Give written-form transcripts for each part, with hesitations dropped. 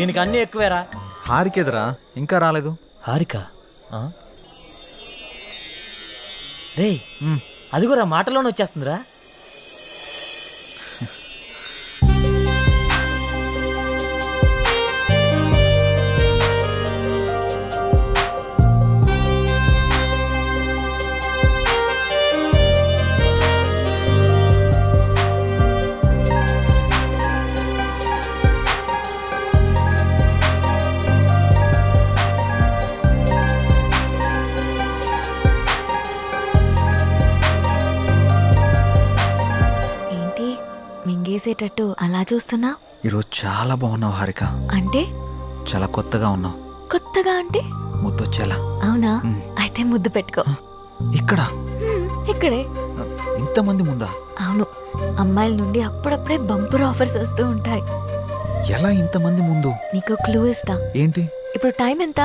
దీనికి అన్నీ ఎక్కువేరా. హారికేదరా ఇంకా రాలేదు. హారిక రే అది కూడా మాటలోనే వచ్చేస్తుందిరా. మింగేసేటట్టు అలా చూస్తున్నా. ఈరోజు చాలా బాగున్నావు హారిక. అంటే చాలా కొత్తగా ఉన్నావు. కొత్తగా అంటే ముద్దొచ్చేలా. అవునా? అయితే ముద్దు పెట్టుకో. ఇక్కడ ఇక్కడే. ఇంతమంది ముందా? అవును, అమ్మాయిల నుండి అప్పుడప్పుడే బంపర్ ఆఫర్స్ వస్తూ ఉంటాయి. ఎలా ఇంతమంది ముందు? నీకు క్లూ ఇస్తా. ఏంటి? ఇప్పుడు టైం ఎంత?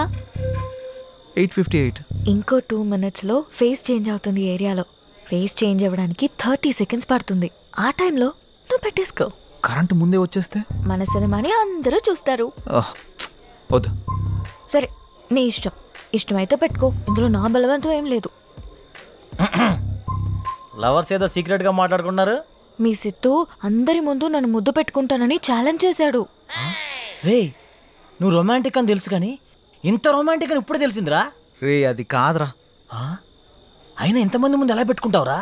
8:58. ఇంకో 2 minutes లో ఫేస్ చేంజ్ అవుతుంది ఏరియాలో. ఫేస్ చేంజ్ అవ్వడానికి 30 seconds పడుతుంది. ఆ టైంలో నువ్వు పెట్టేసుకో. కరెంట్ ముందే వచ్చేస్తే మన సినిమాని అందరూ చూస్తారు. వద్దు. సరే, నీ ఇష్టం. ఇష్టమైతే పెట్టుకో. ఇందులో నా బలవంతం ఏం లేదు. లవర్స్ ఏదో సీక్రెట్ గా మాట్లాడుకున్నారు. మీ సిత్తు అందరి ముందు నన్ను ముద్దు పెట్టుకుంటానని ఛాలెంజ్ చేశాడు. రే నువ్వు రొమాంటిక్ అని తెలుసు కానీ ఇంత రొమాంటిక్ అని ఇప్పుడు తెలిసిందిరా. రే అది కాదురా. అయినా ఎంతమంది ముందు ఎలా పెట్టుకుంటావురా?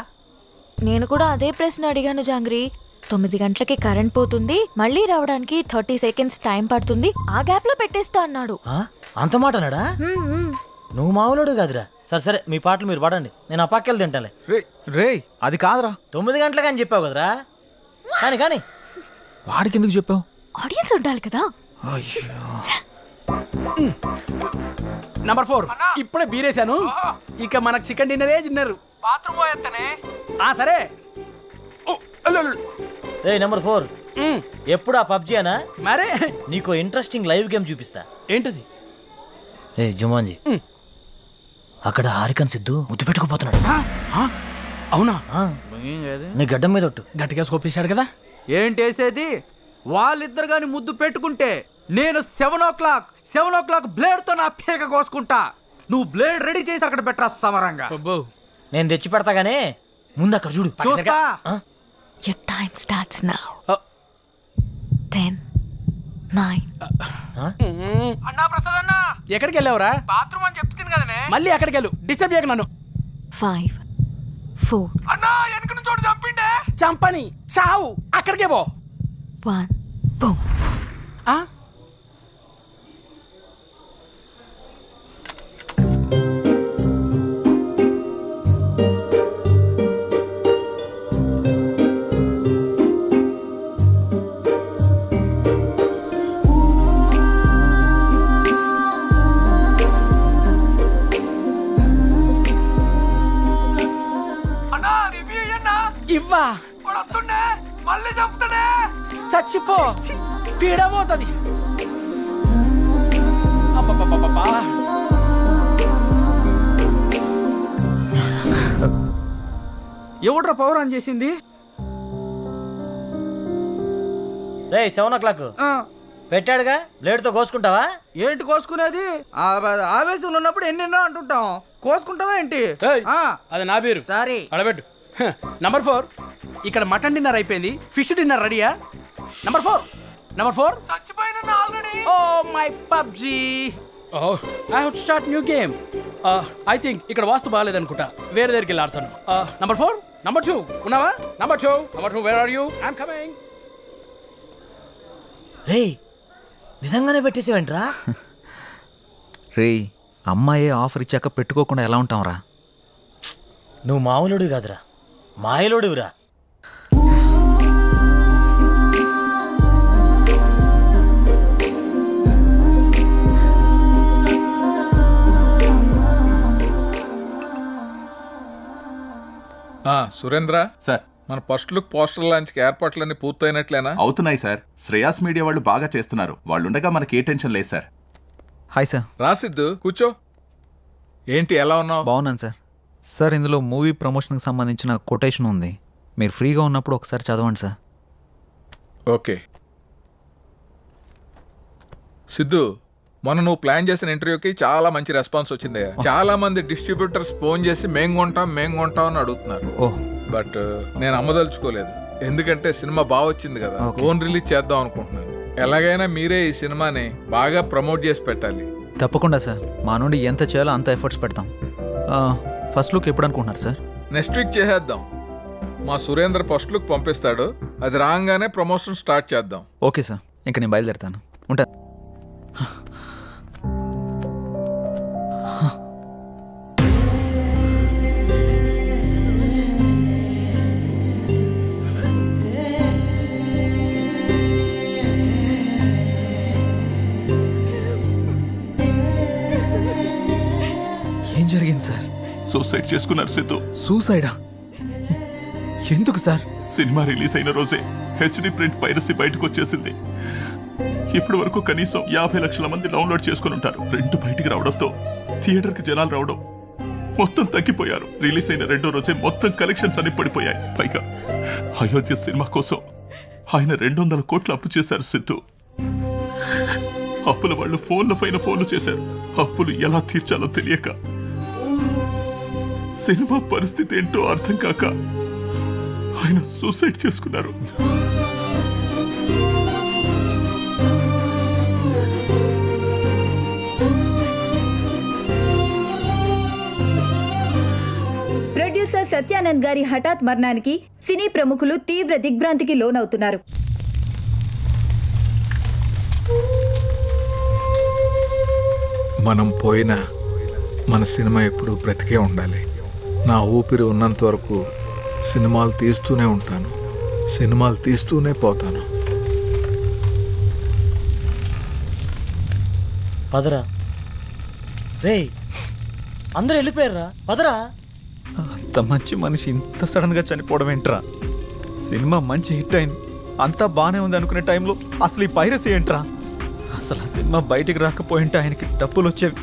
నేను కూడా అదే ప్రశ్న అడిగాను జాంగ్రీ. 9 గంటలకి కరెంట్ పోతుంది, మళ్ళీ రావడానికి 30 seconds టైం పడుతుంది, ఆ గ్యాప్ లో పెట్టేస్తా అన్నాడు. అంత మాట అన్నాడా? నువ్వు మామూలుడు కాదురా. సరే సరే, మీ పాటలు మీరు పాడండి, నేను ఆ పక్కెళ్ళి తింటాలే. రే అది కాదురా. 9 గంటలకు అని చెప్పావు కదరా. కానీ కానీ వాడికి ఎందుకు చెప్పావు? ఆడియన్స్ ఉండాలి కదా. నంబర్ 4 ఇప్పుడే బీరేశాను. ఇక మనకు చికెన్ డిన్నరే తిన్నారు. బాత్రూమ్ పోయేస్తానే. సరే. నెంబర్ 4 ఎప్పుడు ఆ పబ్జీ అనా? మరే నీకు ఇంట్రెస్టింగ్ లైవ్ గేమ్ చూపిస్తా. ఏంటది? జుమాన్జీ, అక్కడ హారికన్ సిద్ధు ముద్దు పెట్టుకుపోతున్నాడు. అవునా? నీ గడ్డం మీద ఒట్టు. గట్టిగా స్కోపేశాడు కదా. ఏంటేసేది? వాళ్ళిద్దరు గాని ముద్దు పెట్టుకుంటే నేను 7 o'clock బ్లేడ్ తో నా పీక కోసుకుంటా. నువ్వు బ్లేడ్ రెడీ చేసి అక్కడ పెట్టరా సమరంగా. నేను తెచ్చి పెడతా గానీ ముందు అక్కడ చూడు. చూస్తా. Your time starts now. 10, 9. అన్నా ప్రసాద్ అన్న, ఎక్కడికి వెళ్ళావురా? బాత్రూమ్ అని చెప్తుంది కదనే. మళ్ళీ ఎక్కడికి వెళ్ళు, డిస్టర్బ్ చేయకు నన్ను. 5, 4. అన్నా వెనక నుంచి చోటు చంపిండే. చంపని చావు, అక్కడికే పో. 1, boom. ఇవ్వా వస్తుండే, మళ్ళీ చంపుతాడే. చచ్చిపో, పీడబోతుంది. ఎవడ్రా పవర్ ఆన్ చేసింది? 7 o'clock పెట్టాడుగా, బ్లేడ్ తో కోసుకుంటావా? ఏంటి కోసుకునేది? ఆవేశంలో ఉన్నప్పుడు ఎన్నెన్నో అంటుంటాం. కోసుకుంటావా ఏంటి? అది నా పేరు. సారీ, అడబెట్టు. నంబర్ 4 ఇక్కడ మటన్ డిన్నర్ అయిపోయింది, ఫిష్ డిన్నర్ రెడీయా? నంబర్ 4 చచ్చిపోయిన already. Oh my PUBG. I have to start new game. I think ఇక్కడ వాస్తు బాగాలేదనుకుంటా, వేరే దగ్గరికి వెళ్ళి ఆడతాను. నంబర్ 4, నంబర్ 2 ఉన్నావా? Number 2 where are you? I'm coming. రే నిజంగానే పెట్టేసేవేంట్రా? రే అమ్మాయి ఆఫర్ ఇచ్చాక పెట్టుకోకుండా ఎలా ఉంటావురా? నువ్వు మామూలుడు కాదురా, మాయలోడురా. సురేంద్ర సార్, మన ఫస్ట్ లుక్ పోస్టర్ లాంచ్కి ఏర్పాట్లన్నీ పూర్తయినట్లేనా? అవుతున్నాయి సార్. శ్రేయాస్ మీడియా వాళ్ళు బాగా చేస్తున్నారు. వాళ్ళుండగా మనకి ఏ టెన్షన్ లేదు సార్. Hi sir. రాసిద్దు కూర్చో. ఏంటి ఎలా ఉన్నావు? బాగున్నాను సార్. సార్ ఇందులో మూవీ ప్రమోషన్కి సంబంధించిన కొటేషన్ ఉంది, మీరు ఫ్రీగా ఉన్నప్పుడు ఒకసారి చదవండి సార్. ఓకే. సిద్ధు, మొన్న నువ్వు ప్లాన్ చేసిన ఇంటర్వ్యూకి చాలా మంచి రెస్పాన్స్ వచ్చిందయ్యా. చాలా మంది డిస్ట్రిబ్యూటర్స్ ఫోన్ చేసి మేం కొంటాం అని అడుగుతున్నారు. ఓ బట్ నేను అమ్మదలుచుకోలేదు, ఎందుకంటే సినిమా బాగా వచ్చింది కదా, ఓన్ రిలీజ్ చేద్దాం అనుకుంటున్నాను. ఎలాగైనా మీరే ఈ సినిమాని బాగా ప్రమోట్ చేసి పెట్టాలి. తప్పకుండా సార్, మా నుండి ఎంత చేయాలో అంత ఎఫర్ట్స్ పెడతాం. ఫస్ట్ లుక్ ఎప్పుడు అనుకుంటున్నారు సార్? నెక్స్ట్ వీక్ చేసేద్దాం. మా సురేంద్ర ఫస్ట్ లుక్ పంపిస్తాడు, అది రాగానే ప్రమోషన్ స్టార్ట్ చేద్దాం. ఓకే సార్, ఇంక నేను బయలుదేరుతాను. ఉంటా. ఏం జరిగింది సార్? సూసైడ్ చేసుకున్నారు సిద్ధు. సూసైడా? ఎందుకు సార్? సినిమా రిలీజ్ అయిన రోజే హెచ్డి ప్రింట్ పైరసీ బయటకు వచ్చేసింది. ఇప్పటి వరకు కనీసం 50 లక్షల మంది డౌన్లోడ్ చేసుకుని ఉంటారు. ప్రింట్ బయటికి రావడంతో థియేటర్కి జనాలు రావడం మొత్తం తగ్గిపోయారు. రిలీజ్ అయిన 2వ రోజే మొత్తం కలెక్షన్స్ అన్ని పడిపోయాయి. పైగా అయోధ్య సినిమా కోసం ఆయన 200 కోట్లు అప్పు చేశారు సిద్ధు. అప్పుల వాళ్ళు ఫోన్ల పైన ఫోన్లు చేశారు. అప్పులు ఎలా తీర్చాలో తెలియక, సినిమా పరిస్థితి ఏంటో అర్థం కాక ఆయన సూసైడ్ చేసుకున్నారు. ప్రొడ్యూసర్ సత్యానంద్ గారి హఠాత్ మరణానికి సినీ ప్రముఖులు తీవ్ర దిగ్భ్రాంతికి లోనవుతున్నారు. మనం పోయినా మన సినిమా ఎప్పుడు బ్రతికే ఉండాలి. నా ఊపిరి ఉన్నంత వరకు సినిమాలు తీస్తూనే ఉంటాను, సినిమాలు తీస్తూనే పోతాను. పదరా రేయ్, అందరూ వెళ్ళిపోయారా? పదరా. అంత మంచి మనిషి ఇంత సడన్గా చనిపోవడం ఏంట్రా? సినిమా మంచి హిట్ అయింది, అంతా బాగానే ఉంది అనుకునే టైంలో అసలు ఈ పైరసీ ఏంట్రా? అసలు ఆ సినిమా బయటికి రాకపోయింటే ఆయనకి డబ్బులు వచ్చేవి,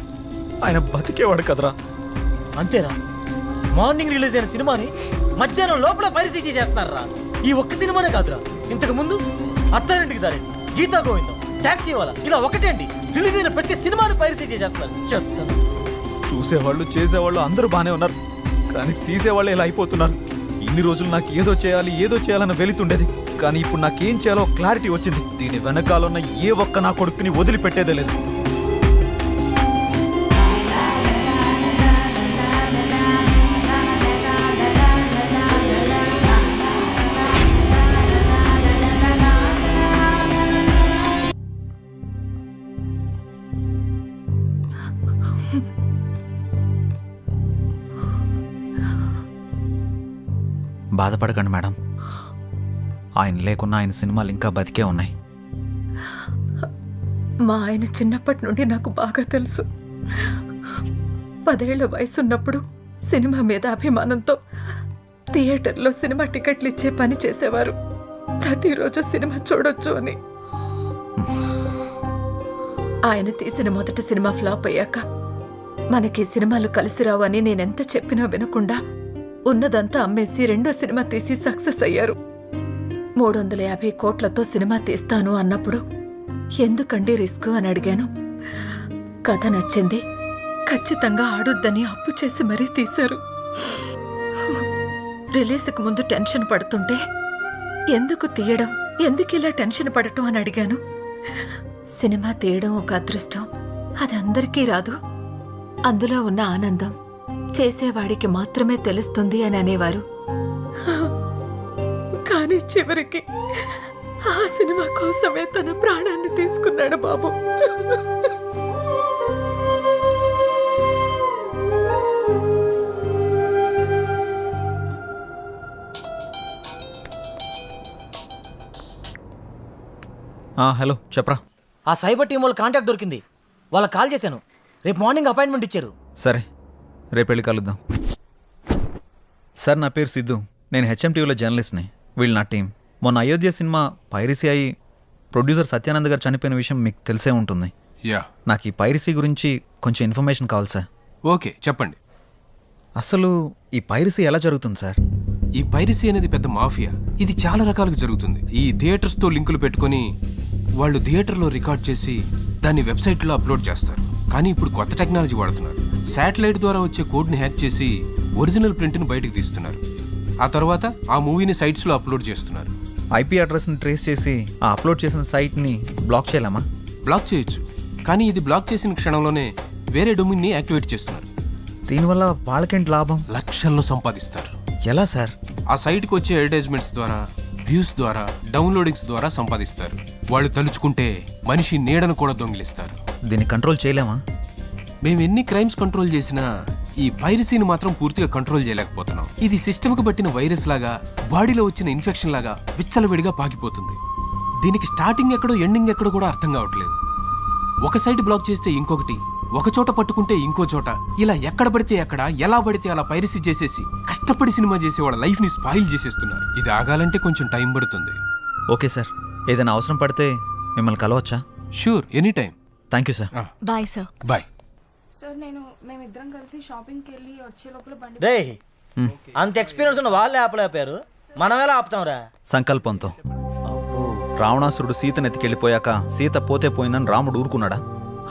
ఆయన బతికేవాడు కదరా. అంతేరా, మార్నింగ్ రిలీజ్ అయిన సినిమాని మధ్యాహ్నం లోపల పైరసీ చేస్తున్నారా? ఈ ఒక్క సినిమానే కాదురా, ఇంతకు ముందు అత్తారింటికి దారి, గీతా గోవిందం, టాక్సీ వాలా, ఇలా ఒకటేంటి రిలీజ్ అయిన ప్రతి సినిమాని పైరసీ చేస్తున్నారు. చెప్తాను. చూసేవాళ్ళు చేసేవాళ్ళు అందరూ బాగానే ఉన్నారు, కానీ తీసేవాళ్ళు ఇలా అయిపోతున్నారు. ఇన్ని రోజులు నాకు ఏదో చేయాలన్న వెళుతుండేది, కానీ ఇప్పుడు నాకేం చేయాలో క్లారిటీ వచ్చింది. దీని వెనకాల ఉన్న ఏ ఒక్క నా కొడుకుని వదిలిపెట్టేదే లేదు. బాధపడకండి మేడం, ఆయన లేకున్నా ఆయన సినిమాలు ఇంకా బతికే ఉన్నాయి. మా ఆయన చిన్నప్పటి నుండి నాకు బాగా తెలుసు. 10 ఏళ్ల వయసున్నప్పుడు సినిమా మీద అభిమానంతో థియేటర్లో సినిమా టికెట్లు ఇచ్చే పని చేసేవారు, ప్రతిరోజు సినిమా చూడొచ్చు అని. ఆయన తీసిన మొదటి సినిమా ఫ్లాప్ అయ్యాక మనకి సినిమాలు కలిసి రావు అని నేనెంత చెప్పినా వినకుండా ఉన్నదంతా అమ్మేసి 2వ సినిమా తీసి సక్సెస్ అయ్యారు. 350 కోట్లతో సినిమా తీస్తాను అన్నప్పుడు ఎందుకండి రిస్క్ అని అడిగాను. కథ నచ్చింది, ఖచ్చితంగా ఆడొద్దని అప్పు చేసి మరీ తీశారు. రిలీజ్కి ముందు టెన్షన్ పడుతుంటే ఎందుకు తీయడం, ఎందుకు ఇలా టెన్షన్ పడటం అని అడిగాను. సినిమా తీయడం ఒక అదృష్టం, అది అందరికీ రాదు, అందులో ఉన్న ఆనందం చేసేవాడికి మాత్రమే తెలుస్తుంది అని అనేవారు. కానీ చివరికి ఆ సినిమా కోసమే తన ప్రాణాన్ని తీసుకున్నాడు బాబు. హలో చెప్పరా. ఆ సైబర్ టీం వాళ్ళ కాంటాక్ట్ దొరికింది, వాళ్ళకి కాల్ చేశాను, రేపు మార్నింగ్ అపాయింట్మెంట్ ఇచ్చారు. సరే, రేపు వెళ్ళి కలుద్దాం. సార్, నా పేరు సిద్ధు, నేను హెచ్ఎంటీవీలో జర్నలిస్ట్ని. వీళ్ళు నా టీం. మొన్న అయోధ్య సినిమా పైరసీ అయ్యి ప్రొడ్యూసర్ సత్యానంద్ గారు చనిపోయిన విషయం మీకు తెలిసే ఉంటుంది. యా, నాకు ఈ పైరసీ గురించి కొంచెం ఇన్ఫర్మేషన్ కావాలి సార్. ఓకే చెప్పండి. అసలు ఈ పైరసీ ఎలా జరుగుతుంది సార్? ఈ పైరసీ అనేది పెద్ద మాఫియా. ఇది చాలా రకాలుగా జరుగుతుంది. ఈ థియేటర్స్తో లింకులు పెట్టుకొని వాళ్ళు థియేటర్లో రికార్డ్ చేసి దాన్ని వెబ్సైట్లో అప్లోడ్ చేస్తారు. కానీ ఇప్పుడు కొత్త టెక్నాలజీ వాడుతున్నారు. శాటిలైట్ ద్వారా వచ్చే కోడ్ని హ్యాక్ చేసి ఒరిజినల్ ప్రింట్ని బయటకు తీస్తున్నారు. ఆ తర్వాత ఆ మూవీని సైట్స్లో అప్లోడ్ చేస్తున్నారు. ఐపీ అడ్రస్ని ట్రేస్ చేసి ఆ అప్లోడ్ చేసిన సైట్ని బ్లాక్ చేయలేమా? బ్లాక్ చేయొచ్చు, కానీ ఇది బ్లాక్ చేసిన క్షణంలోనే వేరే డొమైన్ని యాక్టివేట్ చేస్తున్నారు. దీనివల్ల వాళ్ళకేంటి లాభం? లక్షల్లో సంపాదిస్తారు. ఎలా సార్? ఆ సైట్కి వచ్చే అడ్వర్టైజ్మెంట్స్ ద్వారా, వ్యూస్ ద్వారా, డౌన్లోడింగ్స్ ద్వారా సంపాదిస్తారు. వాళ్ళు తలుచుకుంటే మనిషి నీడను కూడా దొంగిలిస్తారు. దీన్ని కంట్రోల్ చేయలేమా? మేము ఎన్ని క్రైమ్స్ కంట్రోల్ చేసినా ఈ పైరసీని మాత్రం పూర్తిగా కంట్రోల్ చేయలేకపోతున్నాం. ఇది సిస్టమ్కి పట్టిన వైరస్ లాగా, బాడీలో వచ్చిన ఇన్ఫెక్షన్ లాగా విచ్చలవిడిగా పాకిపోతుంది. దీనికి స్టార్టింగ్ ఎక్కడో ఎండింగ్ ఎక్కడో కూడా అర్థం కావట్లేదు. ఒక సైట్ బ్లాక్ చేస్తే ఇంకొకటి, ఒక చోట పట్టుకుంటే ఇంకో చోట, ఇలా ఎక్కడ పడితే ఎక్కడ, ఎలా పడితే అలా పైరసీ చేసేసి కష్టపడి సినిమా చేసే వాళ్ళ లైఫ్ని స్పాయిల్ చేసేస్తున్నారు. ఇది ఆగాలంటే కొంచెం టైం పడుతుంది. ఓకే సార్, ఏదైనా అవసరం పడితే మిమ్మల్ని కలవచ్చా? Sure, any time. Thank you sir. Bye sir. Bye. Sir మేమిద్దరం కలిసి షాపింగ్కి వెళ్ళి వచ్చే లోపల బండి రే అంత ఎక్స్పీరియన్స్ ఉన్న వాళ్ళే ఆపలేపారు, మనం ఎలా ఆపుతాంరా? సంకల్పంతో. రావణాసురుడు సీతను ఎత్తికెళ్ళిపోయాక సీత పోతే పోయిందని రాముడు ఊరుకున్నాడా?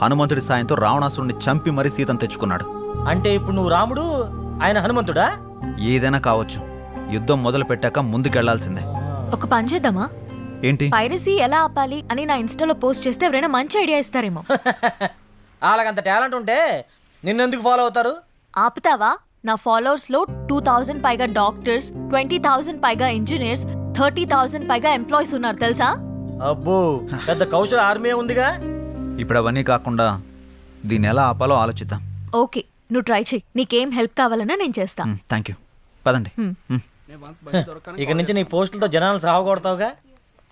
హనుమంతుడి సాయంతో రావణాసురుడిని చంపి మరీ సీతను తెచ్చుకున్నాడు. అంటే ఇప్పుడు నువ్వు రాముడు, ఆయన హనుమంతుడా? ఏదైనా కావచ్చు, యుద్ధం మొదలు పెట్టాక ముందుకెళ్లాల్సిందే. ఒక పని చేద్దామా? ఏంటి? పైరసీ ఎలా ఆపాలి అని నా ఇన్స్టాలో పోస్ట్ చేస్తే ఎవరైనా మంచి ఐడియా ఇస్తారేమో. వాళ్ళకంత టాలెంట్ ఉంటే నిన్నెందుకు ఫాలో అవుతారు? ఆపుతావా? నా ఫాలోవర్స్ లో 2000 పైగా డాక్టర్స్, 20,000 పైగా ఇంజనీర్స్, 30,000 పైగా ఎంప్లాయీస్ ఉన్నారు తెలుసా? అబ్బో, పెద్ద కౌశల ఆర్మీ ఉందిగా. ఇప్పుడు అవన్నీ కాకుండా దీన్ని ఎలా ఆపాలో ఆలోచిద్దాం. ఓకే, నువ్వు ట్రై చెయ్యి. నీకేం హెల్ప్ కావాలన్నా నేను చేస్తా. Thank you. పదండి. ఇక నుంచి నీ పోస్టులతో జనాలు సాగు కొడతావుగా.